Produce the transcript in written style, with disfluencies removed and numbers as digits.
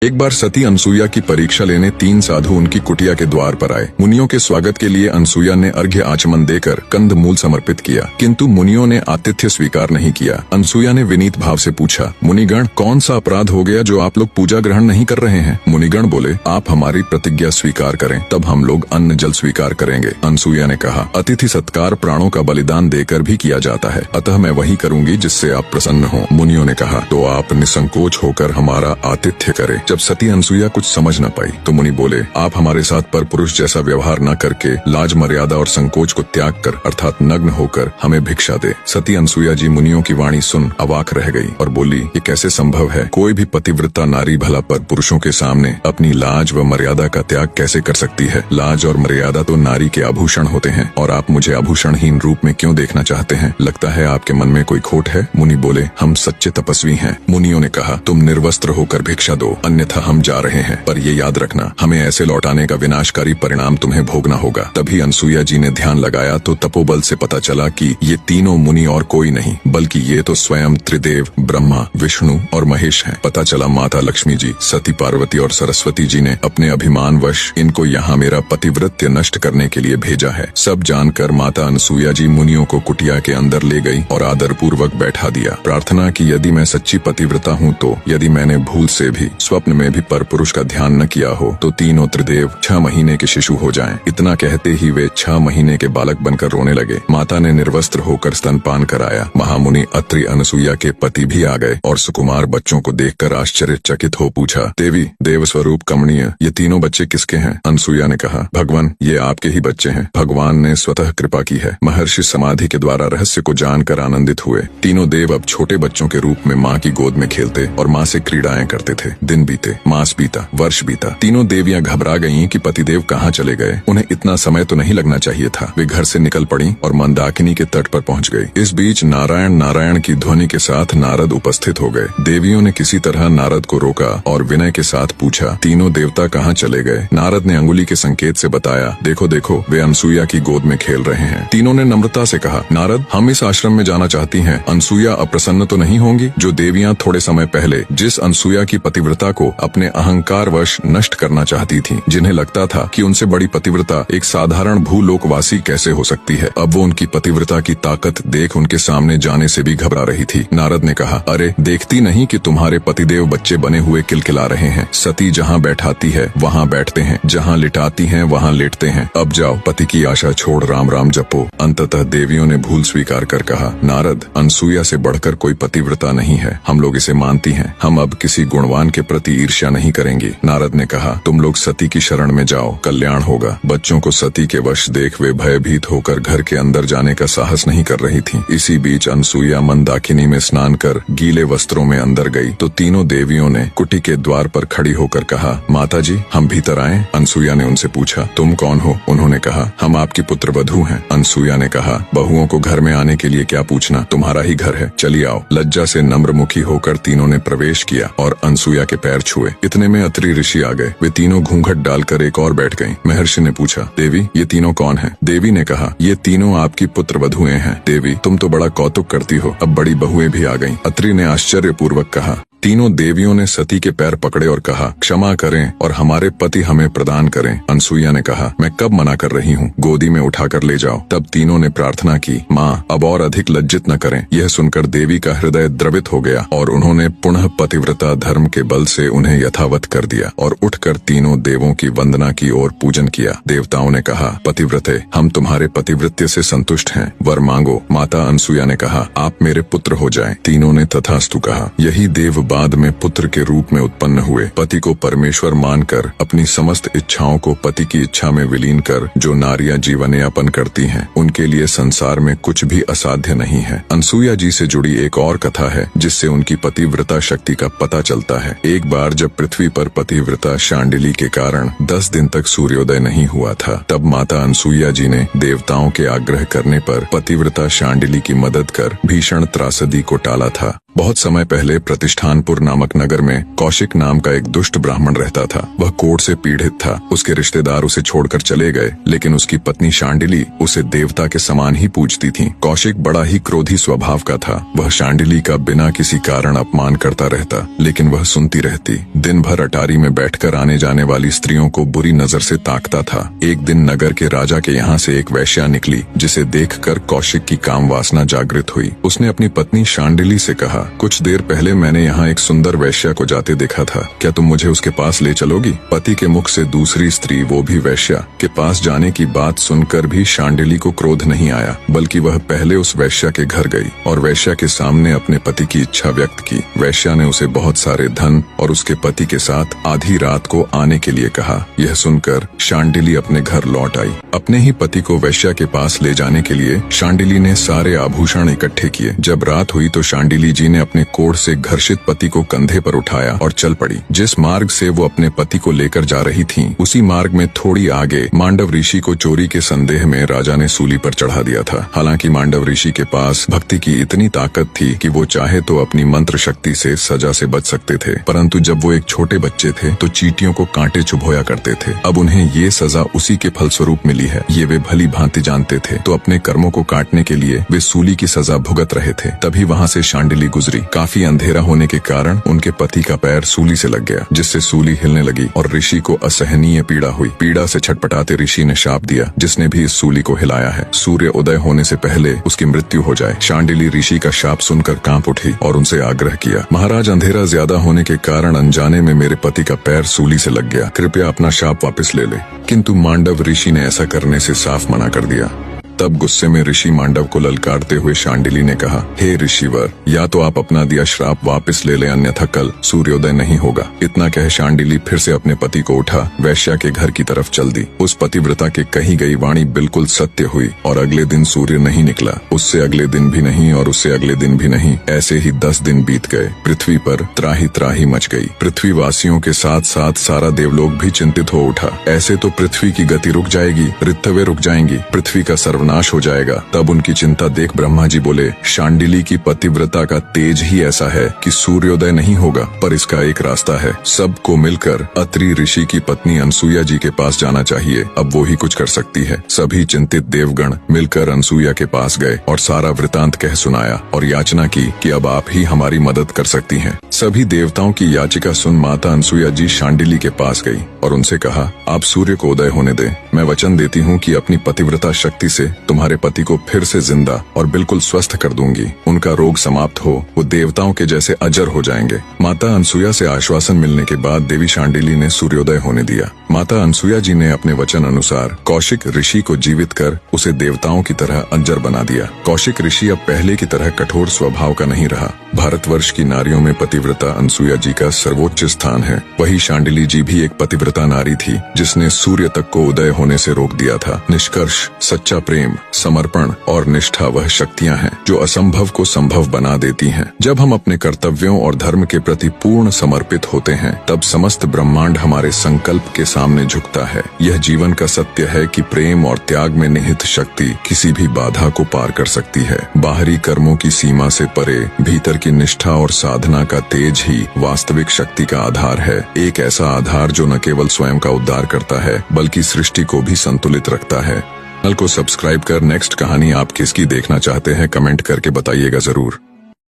एक बार सती अनसुईया की परीक्षा लेने 3 साधु उनकी कुटिया के द्वार पर आए। मुनियों के स्वागत के लिए अनसुईया ने अर्घ्य आचमन देकर कंद मूल समर्पित किया, किंतु मुनियों ने आतिथ्य स्वीकार नहीं किया। अनसुईया ने विनीत भाव से पूछा, मुनिगण, कौन सा अपराध हो गया जो आप लोग पूजा ग्रहण नहीं कर रहे हैं? मुनिगण बोले, आप हमारी प्रतिज्ञा स्वीकार करें, तब हम लोग अन्न जल स्वीकार करेंगे। अनसुईया ने कहा, अतिथि सत्कार प्राणों का बलिदान देकर भी किया जाता है, अतः मैं वही करूंगी जिससे आप प्रसन्न हो। मुनियों ने कहा, तो आप निसंकोच होकर हमारा आतिथ्य करें। जब सती अनसुईया कुछ समझ न पाई तो मुनि बोले, आप हमारे साथ पर पुरुष जैसा व्यवहार न करके लाज मर्यादा और संकोच को त्याग कर अर्थात नग्न होकर हमें भिक्षा दे। सती अनसुईया जी मुनियों की वाणी सुन अवाक रह गई और बोली, ये कैसे संभव है? कोई भी पतिव्रता नारी भला पर पुरुषों के सामने अपनी लाज व मर्यादा का त्याग कैसे कर सकती है? लाज और मर्यादा तो नारी के आभूषण होते हैं और आप मुझे आभूषणहीन रूप में क्यों देखना चाहते हैं? लगता है आपके मन में कोई खोट है। मुनि बोले, हम सच्चे तपस्वी हैं। मुनियों ने कहा, तुम निर्वस्त्र होकर भिक्षा दो, अन्यथा हम जा रहे हैं, पर ये याद रखना, हमें ऐसे लौटाने का विनाशकारी परिणाम तुम्हें भोगना होगा। तभी अनसुईया जी ने ध्यान लगाया तो तपोबल से पता चला कि ये तीनों मुनि और कोई नहीं बल्कि ये तो स्वयं त्रिदेव ब्रह्मा, विष्णु और महेश हैं। पता चला माता लक्ष्मी जी, सती पार्वती और सरस्वती जी ने अपने अभिमान वश इनको यहाँ मेरा पतिव्रत्य नष्ट करने के लिए भेजा है। सब जानकर माता अनसुईया जी मुनियों को कुटिया के अंदर ले गई और आदर पूर्वक बैठा दिया। प्रार्थना की, यदि मैं सच्ची पतिव्रता हूँ तो यदि मैंने भूल से भी स्वप्न में भी पर पुरुष का ध्यान न किया हो तो तीनों त्रिदेव 6 महीने के शिशु हो जाएं। इतना कहते ही वे 6 महीने के बालक बनकर रोने लगे। माता ने निर्वस्त्र होकर स्तनपान कराया। महामुनि अत्रि अनसुईया के पति भी आ गए और सुकुमार बच्चों को देखकर आश्चर्यचकित हो पूछा, देवी, देव स्वरूप कमनीय, ये तीनों बच्चे किसके हैं? अनसुईया ने कहा, भगवान, ये आपके ही बच्चे हैं। भगवान ने स्वतः कृपा की है। महर्षि समाधि के द्वारा रहस्य को जानकर आनंदित हुए। तीनों देव अब छोटे बच्चों के रूप में माँ की गोद में खेलते और माँ से क्रीड़ाएं करते थे। दिन बीते, मास बीता, वर्ष बीता। तीनों देवियां घबरा गईं कि पतिदेव कहाँ चले गए। उन्हें इतना समय तो नहीं लगना चाहिए था। वे घर से निकल पड़ी और मंदाकिनी के तट पर पहुंच गई। इस बीच नारायण नारायण की ध्वनि के साथ नारद उपस्थित हो गए। देवियों ने किसी तरह नारद को रोका और विनय के साथ पूछा, तीनों देवता कहाँ चले गए? नारद ने अंगुली के संकेत से बताया, देखो देखो, वे अनसुईया की गोद में खेल रहे हैं। तीनों ने नम्रता से कहा, नारद, हम इस आश्रम में जाना चाहती हैं। अनसुईया अप्रसन्न तो नहीं होंगी? जो देवियां थोड़े समय पहले जिस अनसुईया की पतिव्रता को अपने अहंकार वश नष्ट करना चाहती थी, जिन्हें लगता था कि उनसे बड़ी पतिव्रता एक साधारण भूलोकवासी कैसे हो सकती है, अब वो उनकी पतिव्रता की ताकत देख उनके सामने जाने से भी घबरा रही थी। नारद ने कहा, अरे देखती नहीं कि तुम्हारे पतिदेव बच्चे बने हुए किलकिला रहे हैं? सती जहाँ बैठाती है वहाँ बैठते हैं, जहाँ लिटाती हैं वहाँ लेटते हैं। अब जाओ, पति की आशा छोड़ राम राम जपो। अंततः देवियों ने भूल स्वीकार कर कहा, नारद, अनसुईया से बढ़कर कोई पतिव्रता नहीं है, हम लोग इसे मानती हैं। हम अब किसी गुणवान के प्रति ईर्ष्या नहीं करेंगे। नारद ने कहा, तुम लोग सती की शरण में जाओ, कल्याण होगा। बच्चों को सती के वश देख वे भयभीत होकर घर के अंदर जाने का साहस नहीं कर रही थी। इसी बीच अनसुईया मंदाकिनी में स्नान कर गीले वस्त्रों में अंदर गई तो तीनों देवियों ने कुटी के द्वार पर खड़ी होकर कहा, माता जी, हम भीतर आएं? अनसुईया ने उनसे पूछा, तुम कौन हो? उन्होंने कहा, हम आपकी पुत्र वधू हैं। अनसुईया ने कहा, बहुओं को घर में आने के लिए क्या पूछना, तुम्हारा ही घर है, चलिए आओ। लज्जा से नम्रमुखी होकर तीनों ने प्रवेश किया और अनसुईया के पैर छुए। इतने में अत्रि ऋषि आ गए। वे तीनों घूंघट डालकर एक और बैठ गईं। महर्षि ने पूछा, देवी, ये तीनों कौन हैं? देवी ने कहा, ये तीनों आपकी पुत्र वधुएं हैं। देवी, तुम तो बड़ा कौतुक करती हो, अब बड़ी बहुएं भी आ गईं। अत्रि ने आश्चर्यपूर्वक कहा। तीनों देवियों ने सती के पैर पकड़े और कहा, क्षमा करें और हमारे पति हमें प्रदान करें। अनसुईया ने कहा, मैं कब मना कर रही हूँ, गोदी में उठाकर ले जाओ। तब तीनों ने प्रार्थना की, माँ, अब और अधिक लज्जित न करें। यह सुनकर देवी का हृदय द्रवित हो गया और उन्होंने पुनः पतिव्रता धर्म के बल से उन्हें यथावत कर दिया और उठकर तीनों देवों की वंदना की और पूजन किया। देवताओं ने कहा, पतिव्रते, हम तुम्हारे पतिव्रत्य से संतुष्ट हैं, वर मांगो। माता अनसुईया ने कहा, आप मेरे पुत्र हो जाएं। तीनों ने तथास्तु कहा। यही देव बाद में पुत्र के रूप में उत्पन्न हुए। पति को परमेश्वर मानकर अपनी समस्त इच्छाओं को पति की इच्छा में विलीन कर जो नारियां जीवन यापन करती हैं, उनके लिए संसार में कुछ भी असाध्य नहीं है। अनसुईया जी से जुड़ी एक और कथा है जिससे उनकी पतिव्रता शक्ति का पता चलता है। एक बार जब पृथ्वी पर पतिव्रता शांडिली के कारण 10 दिन तक सूर्योदय नहीं हुआ था, तब माता अनसुईया जी ने देवताओं के आग्रह करने पर पतिव्रता शांडिली की मदद कर भीषण त्रासदी को टाला था। बहुत समय पहले प्रतिष्ठानपुर नामक नगर में कौशिक नाम का एक दुष्ट ब्राह्मण रहता था। वह कोढ़ से पीड़ित था। उसके रिश्तेदार उसे छोड़कर चले गए, लेकिन उसकी पत्नी शांडिली उसे देवता के समान ही पूजती थी। कौशिक बड़ा ही क्रोधी स्वभाव का था। वह शांडिली का बिना किसी कारण अपमान करता रहता, लेकिन वह सुनती रहती। दिन भर अटारी में बैठकर आने जाने वाली स्त्रियों को बुरी नजर से ताकता था। एक दिन नगर के राजा के यहाँ से एक वैश्या निकली, जिसे देखकर कौशिक की काम वासना जागृत हुई। उसने अपनी पत्नी शांडिली से कहा, कुछ देर पहले मैंने यहाँ एक सुंदर वैश्या को जाते देखा था, क्या तुम मुझे उसके पास ले चलोगी? पति के मुख से दूसरी स्त्री, वो भी वैश्या, के पास जाने की बात सुनकर भी शांडिली को क्रोध नहीं आया, बल्कि वह पहले उस वैश्या के घर गई और वैश्या के सामने अपने पति की इच्छा व्यक्त की। वैश्या ने उसे बहुत सारे धन और उसके पति के साथ आधी रात को आने के लिए कहा। यह सुनकर शांडिली अपने घर लौट आई। अपने ही पति को वैश्या के पास ले जाने के लिए शांडिली ने सारे आभूषण इकट्ठे किए। जब रात हुई तो शांडिली जी ने अपने कोढ़ से घर्षित पति को कंधे पर उठाया और चल पड़ी। जिस मार्ग से वो अपने पति को लेकर जा रही थीं, उसी मार्ग में थोड़ी आगे मांडव ऋषि को चोरी के संदेह में राजा ने सूली पर चढ़ा दिया था। हालांकि मांडव ऋषि के पास भक्ति की इतनी ताकत थी कि वो चाहे तो अपनी मंत्र शक्ति से सजा से बच सकते थे, परंतु जब वो एक छोटे बच्चे थे तो चींटियों को कांटे चुभोया करते थे। अब उन्हें ये सजा उसी के फलस्वरूप मिली है, ये वे भली भांति जानते थे। तो अपने कर्मों को काटने के लिए वे सूली की सजा भुगत रहे थे। तभी वहाँ से शांडिली गुजरी। काफी अंधेरा होने के कारण उनके पति का पैर सूली से लग गया, जिससे सूली हिलने लगी और ऋषि को असहनीय पीड़ा हुई। पीड़ा से छटपटाते ऋषि ने शाप दिया, जिसने भी इस सूली को हिलाया है, सूर्य उदय होने से पहले उसकी मृत्यु हो जाए। शांडिली ऋषि का शाप सुनकर कांप उठी और उनसे आग्रह किया, महाराज, अंधेरा ज्यादा होने के कारण अनजाने में मेरे पति का पैर सूली से लग गया, कृपया अपना शाप वापस ले ले। किंतु मांडव ऋषि ने ऐसा करने से साफ मना कर दिया। तब गुस्से में ऋषि मांडव को ललकारते हुए शांडिली ने कहा, हे ऋषिवर, या तो आप अपना दिया श्राप वापस ले लें, अन्यथा कल सूर्योदय नहीं होगा। इतना कह शांडिली फिर से अपने पति को उठा वैश्या के घर की तरफ चल दी। उस पतिव्रता के कही गई वाणी बिल्कुल सत्य हुई और अगले दिन सूर्य नहीं निकला। उससे अगले दिन भी नहीं और उससे अगले दिन भी नहीं। ऐसे ही 10 दिन बीत गए। पृथ्वी पर त्राही त्राही मच गई। पृथ्वी वासियों के साथ साथ सारा देवलोक भी चिंतित हो उठा। ऐसे तो पृथ्वी की गति रुक जाएगी, ऋतुएं रुक जाएंगी, पृथ्वी का नाश हो जाएगा। तब उनकी चिंता देख ब्रह्मा जी बोले, शांडिली की पतिव्रता का तेज ही ऐसा है कि सूर्योदय नहीं होगा, पर इसका एक रास्ता है। सबको मिलकर अत्रि ऋषि की पत्नी अनसुया जी के पास जाना चाहिए, अब वो ही कुछ कर सकती है। सभी चिंतित देवगण मिलकर अनसुया के पास गए और सारा वृतांत कह सुनाया और याचना की कि अब आप ही हमारी मदद कर सकती हैं। सभी देवताओं की याचिका सुन माता अनसुया जी शांडिली के पास गई और उनसे कहा, आप सूर्य को उदय होने दें। मैं वचन देती हूँ कि अपनी पतिव्रता शक्ति से तुम्हारे पति को फिर से जिंदा और बिल्कुल स्वस्थ कर दूंगी। उनका रोग समाप्त हो, वो देवताओं के जैसे अजर हो जाएंगे। माता अनसुया से आश्वासन मिलने के बाद देवी शांडिली ने सूर्योदय होने दिया। माता अनसुया जी ने अपने वचन अनुसार कौशिक ऋषि को जीवित कर उसे देवताओं की तरह अजर बना दिया। कौशिक ऋषि अब पहले की तरह कठोर स्वभाव का नहीं रहा। भारतवर्ष की नारियों में पतिव्रता अनसुया जी का सर्वोच्च स्थान है। वही शांडिली जी भी एक पतिव्रता नारी थी, जिसने सूर्य तक को उदय होने से रोक दिया था। निष्कर्ष, सच्चा प्रेम, समर्पण और निष्ठा वह शक्तियां हैं जो असंभव को संभव बना देती हैं। जब हम अपने कर्तव्यों और धर्म के प्रति पूर्ण समर्पित होते हैं, तब समस्त ब्रह्मांड हमारे संकल्प के सामने झुकता है। यह जीवन का सत्य है कि प्रेम और त्याग में निहित शक्ति किसी भी बाधा को पार कर सकती है। बाहरी कर्मों की सीमा से परे भीतर की निष्ठा और साधना का तेज ही वास्तविक शक्ति का आधार है। एक ऐसा आधार जो न केवल स्वयं का उद्धार करता है, बल्कि सृष्टि को भी संतुलित रखता है। चैनल को सब्सक्राइब कर नेक्स्ट कहानी आप किसकी देखना चाहते हैं कमेंट करके बताइएगा जरूर।